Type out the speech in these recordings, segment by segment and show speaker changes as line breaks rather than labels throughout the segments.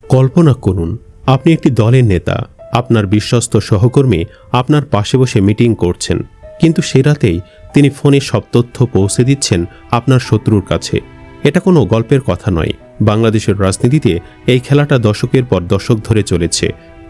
কল্পনা করুন, আপনি একটি দলের নেতা, আপনার বিশ্বস্ত সহকর্মী আপনার পাশে বসে মিটিং করছেন, কিন্তু সে রাতেই তিনি ফোনে সব তথ্য পৌঁছে দিচ্ছেন আপনার শত্রুর কাছে। এটা কোনো গল্পের কথা নয়। বাংলাদেশের রাজনীতিতে এই খেলাটা দশকের পর দশক ধরে চলেছে।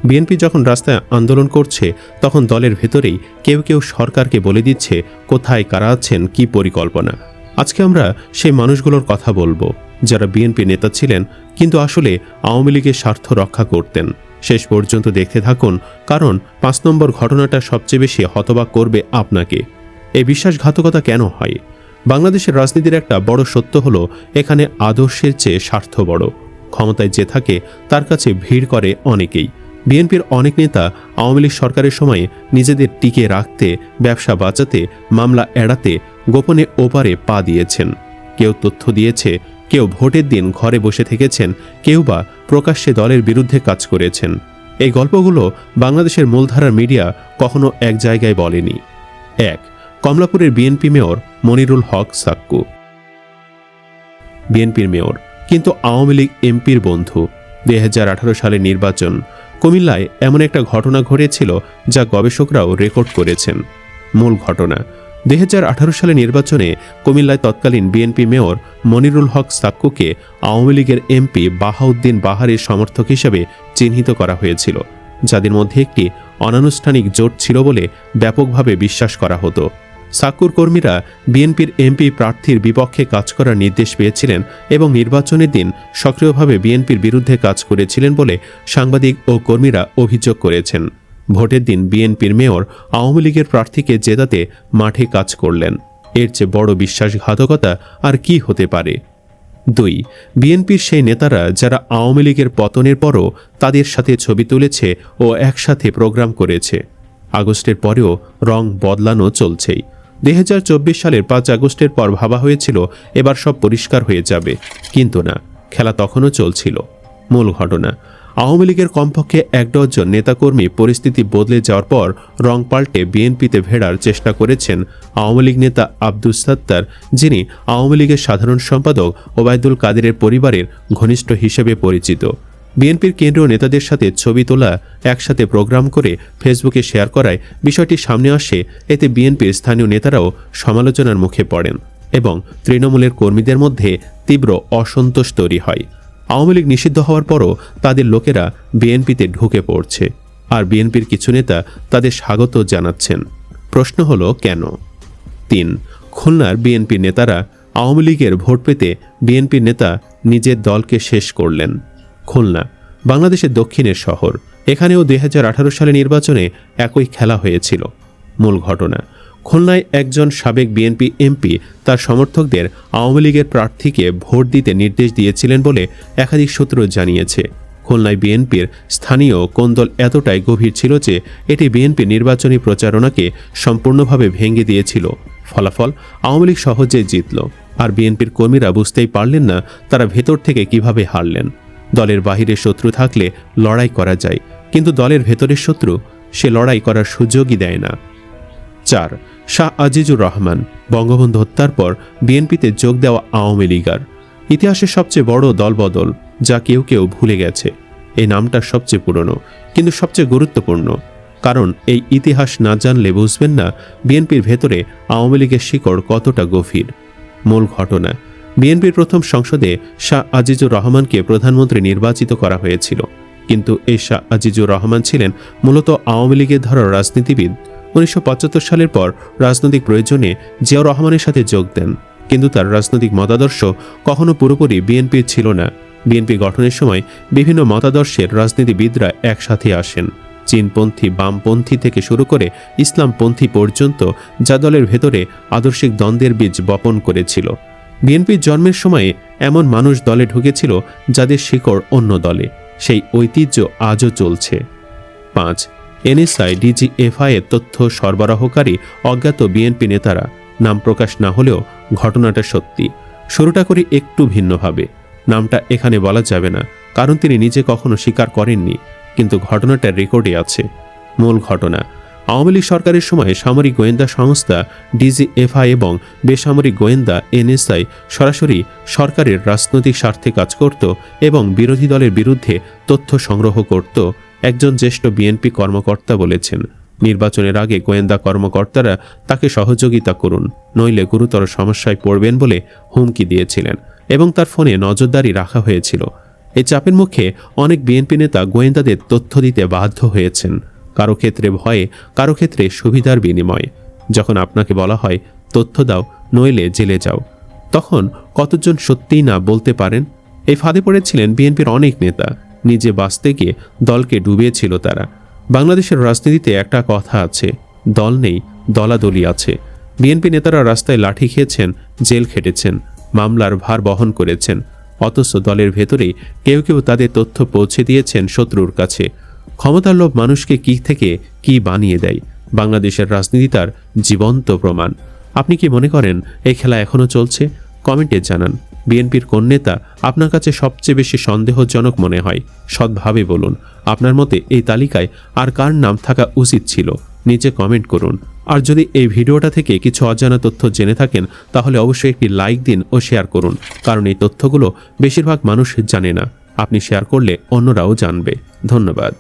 বিএনপি যখন রাস্তায় আন্দোলন করছে, তখন দলের ভেতরেই কেউ কেউ সরকারকে বলে দিচ্ছে কোথায় কারা আছেন, কি পরিকল্পনা। আজকে আমরা সেই মানুষগুলোর কথা বলবো যারা বিএনপি নেতা ছিলেন, কিন্তু আসলে আওয়ামী লীগের স্বার্থ রক্ষা করতেন। শেষ পর্যন্ত দেখতে থাকুন, কারণ ৫ নম্বর ঘটনাটা সবচেয়ে বেশি হতবাক করবে আপনাকে। এই বিশ্বাসঘাতকতা কেন হয়? বাংলাদেশের রাজনীতির একটা বড় সত্য হলো, এখানে আদর্শের চেয়ে স্বার্থ বড়। ক্ষমতায় যে থাকে তার কাছে ভিড় করে অনেকেই। বিএনপির অনেক নেতা আওয়ামী লীগ সরকারের সময়ে নিজেদের টিকে রাখতে, ব্যবসা বাঁচাতে, মামলা এড়াতে গোপনে ওপারে পা দিয়েছেন। কেউ তথ্য দিয়েছে, কেউ ভোটের দিন ঘরে বসে থেকেছেন, কেউ বা প্রকাশ্যে দলের বিরুদ্ধে কাজ করেছেন। এই গল্পগুলো বাংলাদেশের মূলধারার মিডিয়া কখনো এক জায়গায় বলেনি। ১. কমলাপুরের বিএনপি মেয়র মনিরুল হক সাক্কু। বিএনপির মেয়র, কিন্তু আওয়ামী লীগ এমপির বন্ধু। ২০১৮ সালের নির্বাচন। কুমিল্লায় এমন একটা ঘটনা ঘটেছিল যা গবেষকরাও রেকর্ড করেছেন। মূল ঘটনা: ২০১৮ সালে নির্বাচনে কুমিল্লায় তৎকালীন বিএনপি মেয়র মনিরুল হক সাক্কুকে আওয়ামী লীগের এমপি বাহাউদ্দিন বাহারের সমর্থক হিসেবে চিহ্নিত করা হয়েছিল, যাদের মধ্যে একটি অনানুষ্ঠানিক জোট ছিল বলে ব্যাপকভাবে বিশ্বাস করা হতো। সাক্কুর কর্মীরা বিএনপির এমপি প্রার্থীর বিপক্ষে কাজ করার নির্দেশ পেয়েছিলেন এবং নির্বাচনের দিন সক্রিয়ভাবে বিএনপির বিরুদ্ধে কাজ করেছিলেন বলে সাংবাদিক ও কর্মীরা অভিযোগ করেছেন। ভোটের দিন বিএনপির মেয়র আওয়ামী লীগের প্রার্থীকে জেতাতে মাঠে কাজ করলেন। এর চেয়ে বড় বিশ্বাসঘাতকতা আর কি হতে পারে? ২. বিএনপির সেই নেতারা যারা আওয়ামী লীগের পতনের পরও তাদের সাথে ছবি তুলেছে ও একসাথে প্রোগ্রাম করেছে। আগস্টের পরেও রং বদলানো চলছেই। ২০২৪ সালের ৫ আগস্টের পর ভাবা হয়েছিল এবার সব পরিষ্কার হয়ে যাবে, কিন্তু না, খেলা তখনও চলছিল। মূল ঘটনা: আওয়ামী লীগের কমপক্ষে ১ ডজন নেতাকর্মী পরিস্থিতি বদলে যাওয়ার পর রং পাল্টে বিএনপিতে ভেড়ার চেষ্টা করেছেন আওয়ামী লীগ নেতা আব্দুস সাত্তার, যিনি আওয়ামী লীগের সাধারণ সম্পাদক ওবায়দুল কাদেরের পরিবারের ঘনিষ্ঠ হিসেবে পরিচিত। বিএনপির কেন্দ্রীয় নেতাদের সাথে ছবি তোলা, একসাথে প্রোগ্রাম করে ফেসবুকে শেয়ার করায় বিষয়টি সামনে আসে। এতে বিএনপির স্থানীয় নেতারাও সমালোচনার মুখে পড়েন এবং তৃণমূলের কর্মীদের মধ্যে তীব্র অসন্তোষ তৈরি হয়। আওয়ামী লীগ নিষিদ্ধ হওয়ার পরও তাদের লোকেরা বিএনপিতে ঢুকে পড়ছে, আর বিএনপির কিছু নেতা তাদের স্বাগত জানাচ্ছেন। প্রশ্ন হলো কেন? ৩. খুলনার বিএনপির নেতারা আওয়ামী লীগের ভোট পেতে বিএনপির নেতা নিজের দলকে শেষ করলেন। খুলনা বাংলাদেশের দক্ষিণের শহর। এখানেও ২০১৮ সালে নির্বাচনে একই খেলা হয়েছিল। মূল ঘটনা: খুলনায় একজন সাবেক বিএনপি এমপি তার সমর্থকদের আওয়ামী লীগের প্রার্থীকে ভোট দিতে নির্দেশ দিয়েছিলেন বলে একাধিক সূত্র জানিয়েছে। খুলনায় বিএনপির স্থানীয় কোন্দল এতটাই গভীর ছিল যে এটি বিএনপি নির্বাচনী প্রচারণাকে সম্পূর্ণভাবে ভেঙে দিয়েছিল। ফলাফল: আওয়ামী লীগ সহজে জিতল, আর বিএনপির কর্মীরা বুঝতেই পারলেন না তারা ভেতর থেকে কিভাবে হারলেন। দলের বাহিরে শত্রু থাকলে লড়াই করা যায়, কিন্তু দলের ভেতরের শত্রু সে লড়াই করার সুযোগই দেয় না। ৪. শাহ আজিজুর রহমান, বঙ্গবন্ধু হত্যার পর বিএনপিতে যোগ দেওয়া আওয়ামী লীগার। ইতিহাসের সবচেয়ে বড় দলবদল, যা কেউ কেউ ভুলে গেছে। এই নামটা সবচেয়ে পুরনো, কিন্তু সবচেয়ে গুরুত্বপূর্ণ, কারণ এই ইতিহাস না জানলে বুঝবেন না বিএনপির ভেতরে আওয়ামী লীগের শিকড় কতটা গভীর। মূল ঘটনা: বিএনপির প্রথম সংসদে শাহ আজিজুর রহমানকে প্রধানমন্ত্রী নির্বাচিত করা হয়েছিল, কিন্তু এই শাহ আজিজুর রহমান ছিলেন মূলত আওয়ামী লীগের ধারার রাজনীতিবিদ। ১৯৭৫ সালের পর রাজনৈতিক প্রয়োজনে জিয়াউর রহমানের সাথে যোগ দেন, কিন্তু তার রাজনৈতিক মতাদর্শ কখনো পুরোপুরি বিএনপির ছিল না। বিএনপি গঠনের সময় বিভিন্ন মতাদর্শের রাজনীতিবিদরা একসাথে আসেন, চীনপন্থী, বামপন্থী থেকে শুরু করে ইসলামপন্থী পর্যন্ত, যা দলের ভেতরে আদর্শিক দ্বন্দ্বের বীজ বপন করেছিল। বিএনপির জন্মের সময়ে এমন মানুষ দলে ঢুকেছিল যাদের শিকড় অন্য দলে। সেই ঐতিহ্য আজও চলছে। ৫. এনএসআই, ডিজিএফআই এর তথ্য সরবরাহকারী অজ্ঞাত বিএনপি নেতারা। নাম প্রকাশ না হলেও ঘটনাটা সত্যি। শুরুটা করি একটু ভিন্নভাবে। নামটা এখানে বলা যাবে না, কারণ তিনি নিজে কখনো স্বীকার করেননি, কিন্তু ঘটনাটা রেকর্ডে আছে। মূল ঘটনা: আওয়ামী লীগ সরকারের সময় সামরিক গোয়েন্দা সংস্থা ডিজিএফআই এবং বেসামরিক গোয়েন্দা এনএসআই সরাসরি সরকারের রাজনৈতিক স্বার্থে কাজ করত এবং বিরোধী দলের বিরুদ্ধে তথ্য সংগ্রহ করত। একজন জ্যেষ্ঠ বিএনপি কর্মকর্তা বলেছেন, নির্বাচনের আগে গোয়েন্দা কর্মকর্তারা তাকে সহযোগিতা করুন, নইলে গুরুতর সমস্যায় পড়বেন বলে হুমকি দিয়েছিলেন এবং তার ফোনে নজরদারি রাখা হয়েছিল। এই চাপের মুখে অনেক বিএনপি নেতা গোয়েন্দাদের তথ্য দিতে বাধ্য হয়েছেন, কারো ক্ষেত্রে ভয়ে, কারো ক্ষেত্রে সুবিধার বিনিময়ে। যখন আপনাকে বলা হয় তথ্য দাও নইলে জেলে যাও, তখন কতজন সত্যিই না বলতে পারেন? এই ফাঁদে পড়েছিলেন বিএনপির অনেক নেতা। নিজে বাঁচতে গিয়ে দলকে ডুবিয়েছিল তারা। বাংলাদেশের রাজনীতিতে একটা কথা আছে, দল নেই দলাদলি আছে। বিএনপি নেতারা রাস্তায় লাঠি খেয়েছেন, জেল খেটেছেন, মামলার ভার বহন করেছেন, অথচ দলের ভেতরেই কেউ কেউ তাদের তথ্য পৌঁছে দিয়েছেন শত্রুর কাছে। ক্ষমতার লোভ মানুষকে কি থেকে কি বানিয়ে দেয়, বাংলাদেশের রাজনীতি তার জীবন্ত প্রমাণ। আপনি কি মনে করেন এই খেলা এখনও চলছে? কমেন্টে জানান। বিএনপির কোন নেতা আপনার কাছে সবচেয়ে বেশি সন্দেহজনক মনে হয়? সৎভাবে বলুন। আপনার মতে এই তালিকায় আর কার নাম থাকা উচিত ছিল? নিচে কমেন্ট করুন। আর যদি এই ভিডিওটা থেকে কিছু অজানা তথ্য জেনে থাকেন তাহলে অবশ্যই একটি লাইক দিন ও শেয়ার করুন, কারণ এই তথ্যগুলো বেশিরভাগ মানুষ জানে না। আপনি শেয়ার করলে অন্যরাও জানবে। ধন্যবাদ।